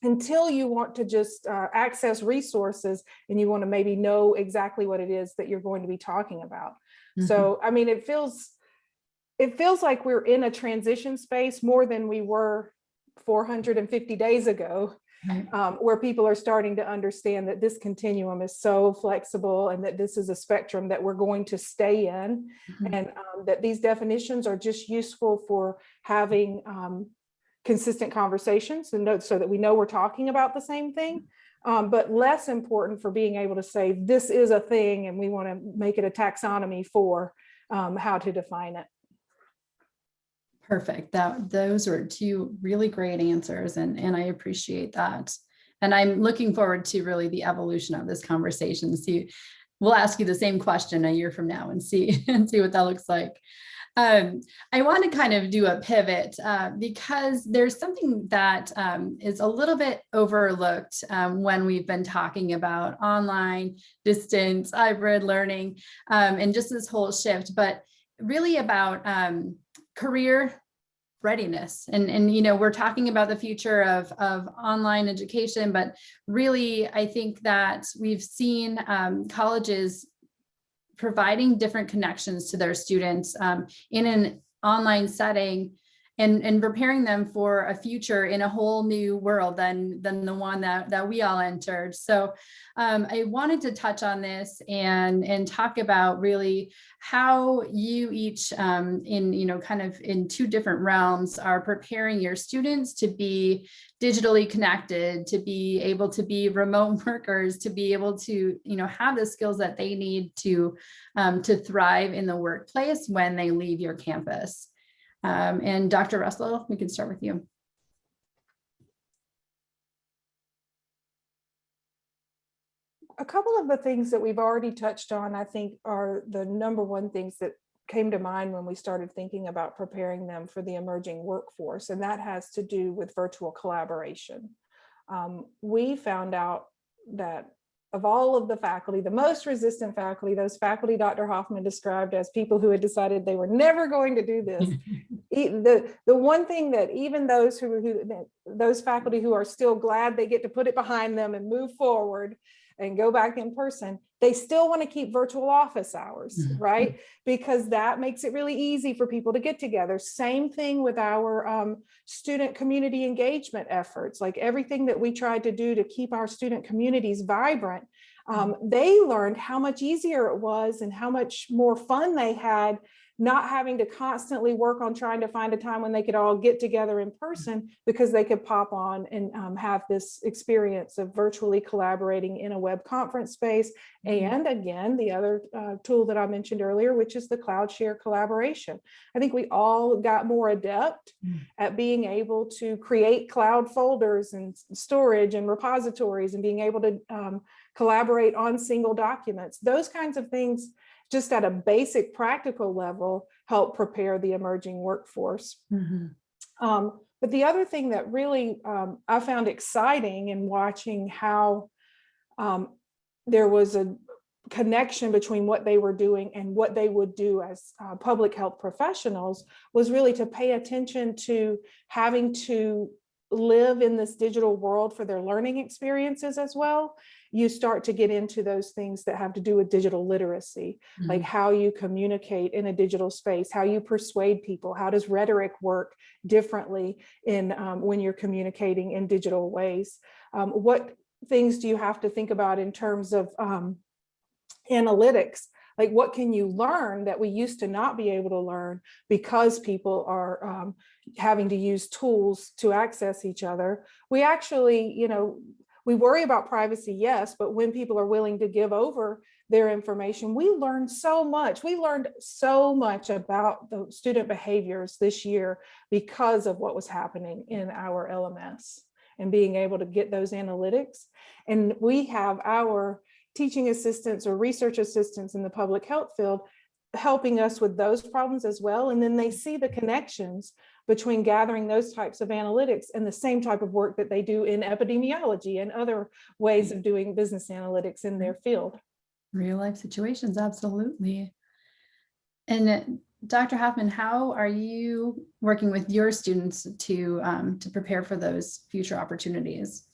until you want to just access resources and you want to maybe know exactly what it is that you're going to be talking about. So, I mean, it feels like we're in a transition space more than we were 450 days ago, Right. where people are starting to understand that this continuum is so flexible and that this is a spectrum that we're going to stay in, and that these definitions are just useful for having consistent conversations and so that we know we're talking about the same thing, but less important for being able to say this is a thing and we want to make it a taxonomy for how to define it. Perfect. Those were two really great answers, and I appreciate that. And I'm looking forward to really the evolution of this conversation. See, we'll ask you the same question a year from now and see what that looks like. I want to kind of do a pivot because there's something that is a little bit overlooked when we've been talking about online, distance, hybrid learning, and just this whole shift, but really about career readiness. And, you know, we're talking about the future of online education, but really, I think that we've seen colleges providing different connections to their students in an online setting, and preparing them for a future in a whole new world than the one that we all entered. So I wanted to touch on this and talk about really how you each in, you know, kind of in two different realms are preparing your students to be digitally connected, to be able to be remote workers, to be able to, you know, have the skills that they need to thrive in the workplace when they leave your campus. And Dr. Russell, we can start with you. A couple of the things that we've already touched on, I think, are the number one things that came to mind when we started thinking about preparing them for the emerging workforce, and that has to do with virtual collaboration. We found out that of all of the faculty, the most resistant faculty, those faculty Dr. Hoffman described as people who had decided they were never going to do this, the one thing that even those those faculty who are still glad they get to put it behind them and move forward and go back in person, they still want to keep virtual office hours, right? Because that makes it really easy for people to get together. Same thing with our student community engagement efforts, like everything that we tried to do to keep our student communities vibrant. They learned how much easier it was and how much more fun they had not having to constantly work on trying to find a time when they could all get together in person, because they could pop on and have this experience of virtually collaborating in a web conference space. And again, the other tool that I mentioned earlier, which is the cloud share collaboration. I think we all got more adept at being able to create cloud folders and storage and repositories and being able to collaborate on single documents. Those kinds of things, just at a basic practical level, help prepare the emerging workforce. But the other thing that really I found exciting in watching how there was a connection between what they were doing and what they would do as public health professionals was really to pay attention to having to live in this digital world for their learning experiences as well. You start to get into those things that have to do with digital literacy, like how you communicate in a digital space, how you persuade people, how does rhetoric work differently in when you're communicating in digital ways? What things do you have to think about in terms of analytics? Like, what can you learn that we used to not be able to learn because people are having to use tools to access each other? We actually, you know, we worry about privacy, yes, but when people are willing to give over their information, we learned so much. We learned so much about the student behaviors this year because of what was happening in our LMS. and being able to get those analytics. And we have our teaching assistants or research assistants in the public health field helping us with those problems as well. And then they see the connections between gathering those types of analytics and the same type of work that they do in epidemiology and other ways of doing business analytics in their field. Real life situations, absolutely. And Dr. Hoffman, how are you working with your students to prepare for those future opportunities?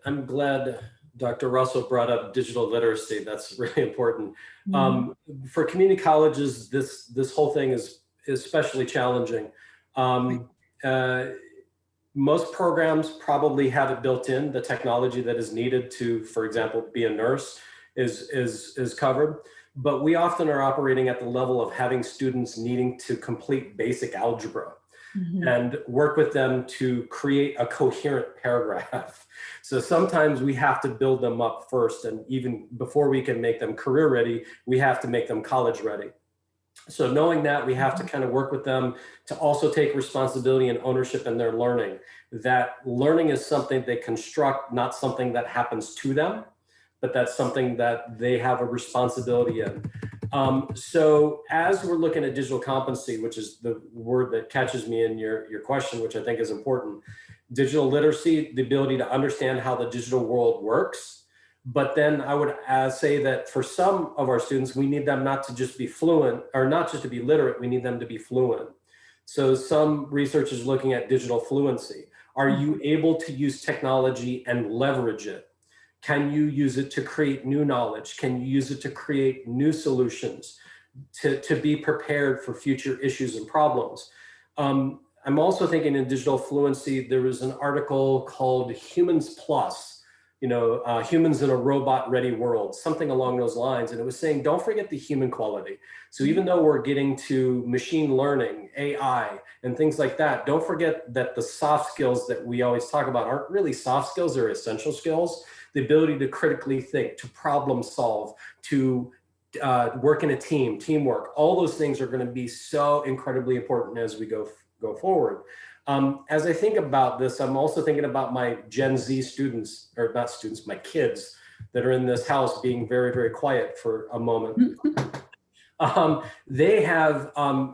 I'm glad Dr. Russell brought up digital literacy. That's really important. For community colleges, this whole thing is especially challenging. Most programs probably have it built in. The technology that is needed to, for example, be a nurse is covered. But we often are operating at the level of having students needing to complete basic algebra and work with them to create a coherent paragraph. So sometimes we have to build them up first, and even before we can make them career ready, we have to make them college ready. So knowing that, we have to kind of work with them to also take responsibility and ownership in their learning. That learning is something they construct, not something that happens to them, but that's something that they have a responsibility in. So as we're looking at digital competency, which is the word that catches me in your question, which I think is important, digital literacy, the ability to understand how the digital world works. But then I would say that for some of our students, we need them not to just be fluent, or not just to be literate, we need them to be fluent. So some research is looking at digital fluency. Are you able to use technology and leverage it? Can you use it to create new knowledge? Can you use it to create new solutions, to be prepared for future issues and problems? I'm also thinking in digital fluency, there was an article called Humans Plus, humans in a robot ready world, something along those lines. And it was saying, don't forget the human quality. So even though we're getting to machine learning, AI, and things like that, don't forget that the soft skills that we always talk about aren't really soft skills, they're essential skills. The ability to critically think, to problem solve, to work in a team, teamwork, all those things are going to be so incredibly important as we go forward. As I think about this, I'm also thinking about my Gen Z students, or not students, my kids that are in this house being very, very quiet for a moment. They have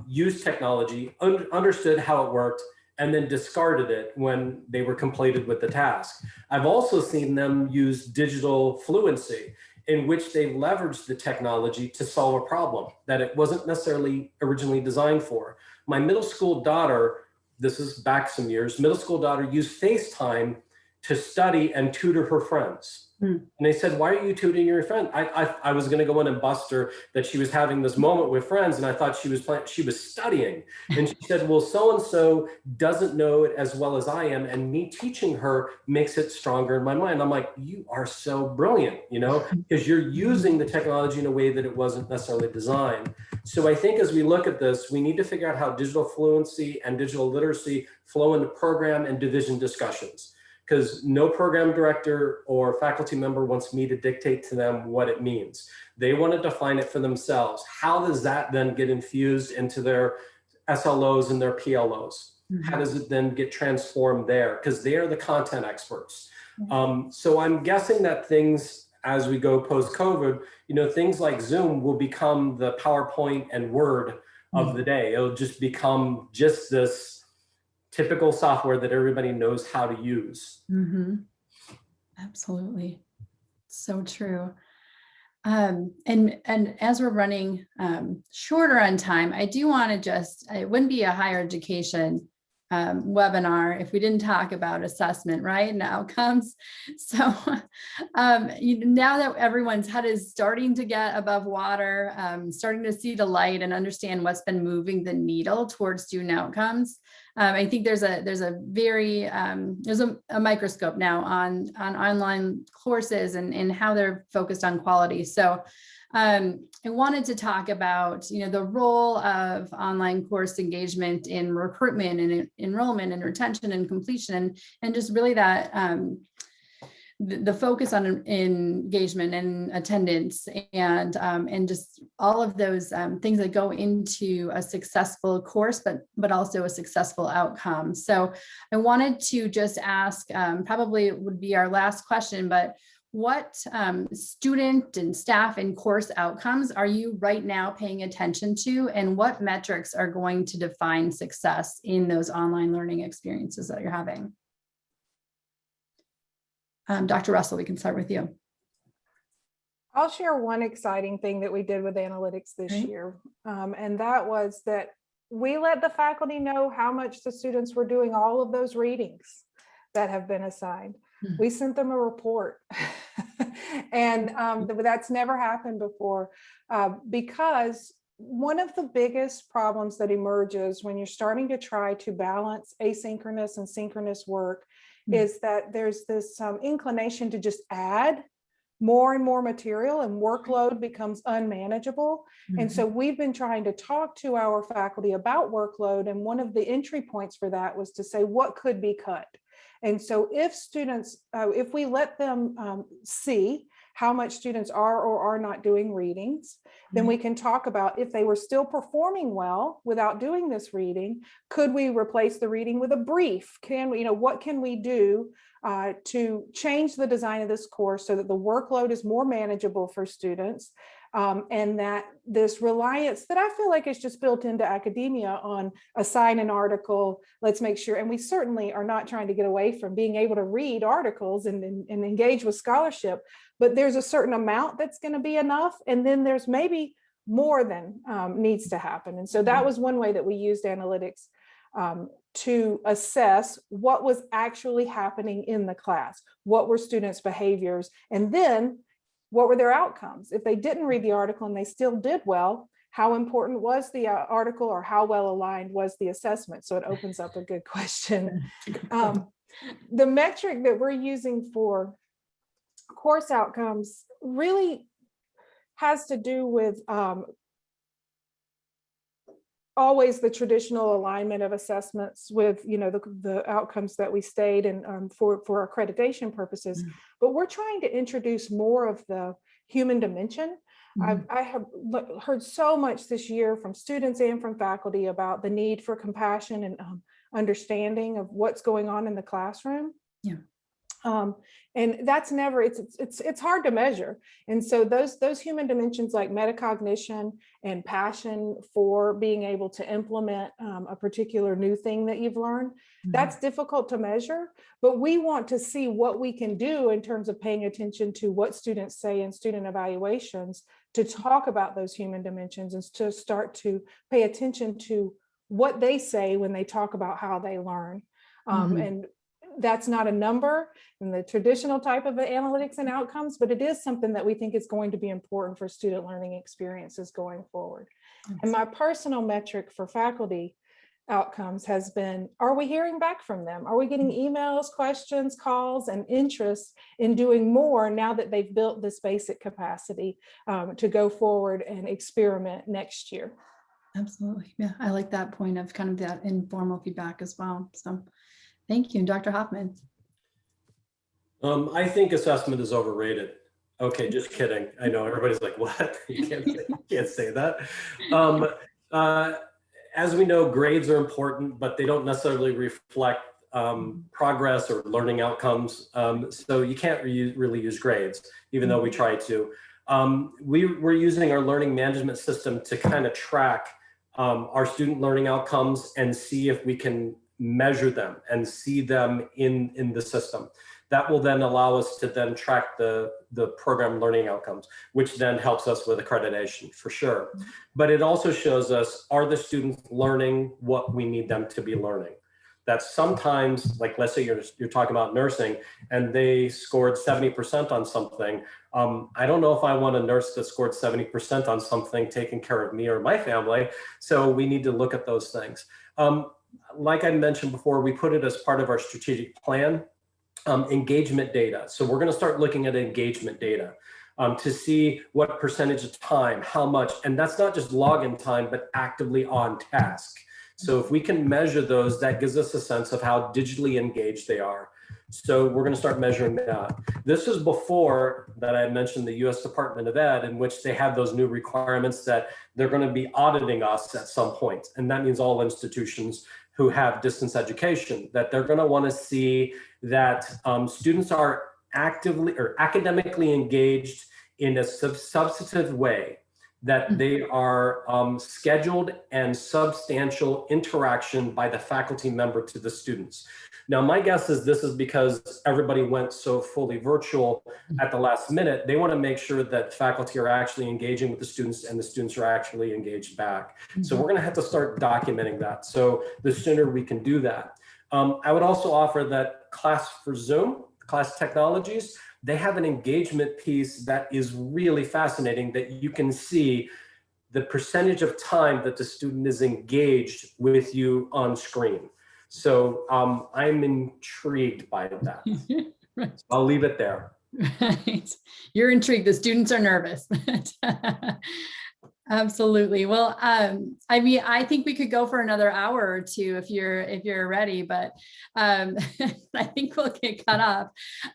used technology, understood how it worked, and then discarded it when they were completed with the task. I've also seen them use digital fluency, in which they leveraged the technology to solve a problem that it wasn't necessarily originally designed for. My middle school daughter, this is back some years, middle school daughter used FaceTime to study and tutor her friends. And they said, why are you tutoring your friend? I was going to go in and bust her that she was having this moment with friends, and I thought she was studying. And she said, well, so-and-so doesn't know it as well as I am, and me teaching her makes it stronger in my mind. I'm like, you are so brilliant, because you're using the technology in a way that it wasn't necessarily designed. So I think as we look at this, we need to figure out how digital fluency and digital literacy flow into program and division discussions. Because no program director or faculty member wants me to dictate to them what it means. They want to define it for themselves. How does that then get infused into their SLOs and their PLOs? How does it then get transformed there? Because they are the content experts. So I'm guessing that things, as we go post-COVID, things like Zoom will become the PowerPoint and Word of the day. It'll just become just this typical software that everybody knows how to use. Absolutely. So true. And as we're running shorter on time, I do want to it wouldn't be a higher education webinar if we didn't talk about assessment, right, and outcomes. So now that everyone's head is starting to get above water, starting to see the light and understand what's been moving the needle towards student outcomes, I think there's a microscope now on online courses and how they're focused on quality. So I wanted to talk about, the role of online course engagement in recruitment and enrollment and retention and completion, and just really that the focus on engagement and attendance and just all of those things that go into a successful course, but also a successful outcome. So I wanted to just ask, probably it would be our last question, but what student and staff and course outcomes are you right now paying attention to, and what metrics are going to define success in those online learning experiences that you're having? Dr. Russell, we can start with you. I'll share one exciting thing that we did with analytics this year. And that was that we let the faculty know how much the students were doing all of those readings that have been assigned. We sent them a report. And that's never happened before, because one of the biggest problems that emerges when you're starting to try to balance asynchronous and synchronous work is that there's this inclination to just add more and more material, and workload becomes unmanageable. And so we've been trying to talk to our faculty about workload. And one of the entry points for that was to say, what could be cut? And so if students, if we let them see how much students are or are not doing readings, then we can talk about if they were still performing well without doing this reading, could we replace the reading with a brief? Can we, what can we do to change the design of this course so that the workload is more manageable for students? And that this reliance that I feel like is just built into academia on assign an article, let's make sure, and we certainly are not trying to get away from being able to read articles and engage with scholarship, but there's a certain amount that's going to be enough, and then there's maybe more than needs to happen. And so that was one way that we used analytics to assess what was actually happening in the class, what were students' behaviors, and then what were their outcomes? If they didn't read the article and they still did well, how important was the article, or how well aligned was the assessment? So it opens up a good question. The metric that we're using for course outcomes really has to do with always the traditional alignment of assessments with the outcomes that we state and for accreditation purposes, but we're trying to introduce more of the human dimension. I have heard so much this year from students and from faculty about the need for compassion and understanding of what's going on in the classroom. And that's never, it's hard to measure. And so those human dimensions like metacognition and passion for being able to implement a particular new thing that you've learned, that's difficult to measure, but we want to see what we can do in terms of paying attention to what students say in student evaluations to talk about those human dimensions and to start to pay attention to what they say when they talk about how they learn. And that's not a number in the traditional type of analytics and outcomes, but it is something that we think is going to be important for student learning experiences going forward. And my personal metric for faculty outcomes has been, are we hearing back from them? Are we getting emails, questions, calls, and interest in doing more now that they've built this basic capacity to go forward and experiment next year? Absolutely. Yeah, I like that point of kind of that informal feedback as well. So thank you. Dr. Hoffman. I think assessment is overrated. Okay, just kidding. I know everybody's like, what? You can't say that. As we know, grades are important, but they don't necessarily reflect progress or learning outcomes. So you can't really use grades, even though we try to. We're using our learning management system to kind of track our student learning outcomes and see if we can measure them and see them in the system. That will then allow us to then track the program learning outcomes, which then helps us with accreditation for sure. But it also shows us, are the students learning what we need them to be learning? That sometimes, like let's say you're talking about nursing and they scored 70% on something. I don't know if I want a nurse that scored 70% on something taking care of me or my family. So we need to look at those things. Like I mentioned before, we put it as part of our strategic plan, engagement data. So we're going to start looking at engagement data to see what percentage of time, how much, and that's not just login time, but actively on task. So if we can measure those, that gives us a sense of how digitally engaged they are. So we're going to start measuring that. This is before that I mentioned the US Department of Ed, in which they have those new requirements that they're going to be auditing us at some point. And that means all institutions who have distance education, that they're going to want to see that students are actively or academically engaged in a substantive way, that they are scheduled and substantial interaction by the faculty member to the students. Now, my guess is this is because everybody went so fully virtual at the last minute. They want to make sure that faculty are actually engaging with the students and the students are actually engaged back. So we're going to have to start documenting that. So the sooner we can do that. I would also offer that Class for Zoom, Class Technologies, they have an engagement piece that is really fascinating, that you can see the percentage of time that the student is engaged with you on screen. So I'm intrigued by that. Right. I'll leave it there. Right. You're intrigued. The students are nervous. Absolutely. Well, I mean, I think we could go for another hour or two if you're ready, but I think we'll get cut off.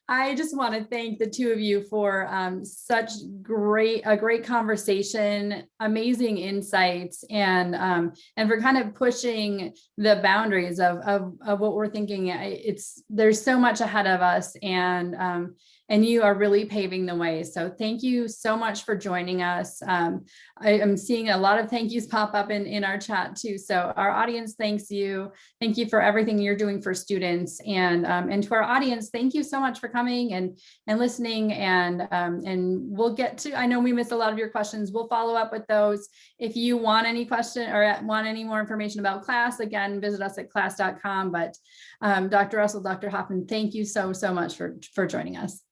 I just want to thank the two of you for such a great conversation, amazing insights, and for kind of pushing the boundaries of what we're thinking. There's so much ahead of us, and you are really paving the way. So thank you so much for joining us. I am seeing a lot of thank yous pop up in our chat too. So our audience thanks you. Thank you for everything you're doing for students. And to our audience, thank you so much for coming and listening. And we'll get to, I know we missed a lot of your questions. We'll follow up with those. If you want any question or want any more information about class, again, visit us at class.com. But Dr. Russell, Dr. Hoffman, thank you so much for joining us.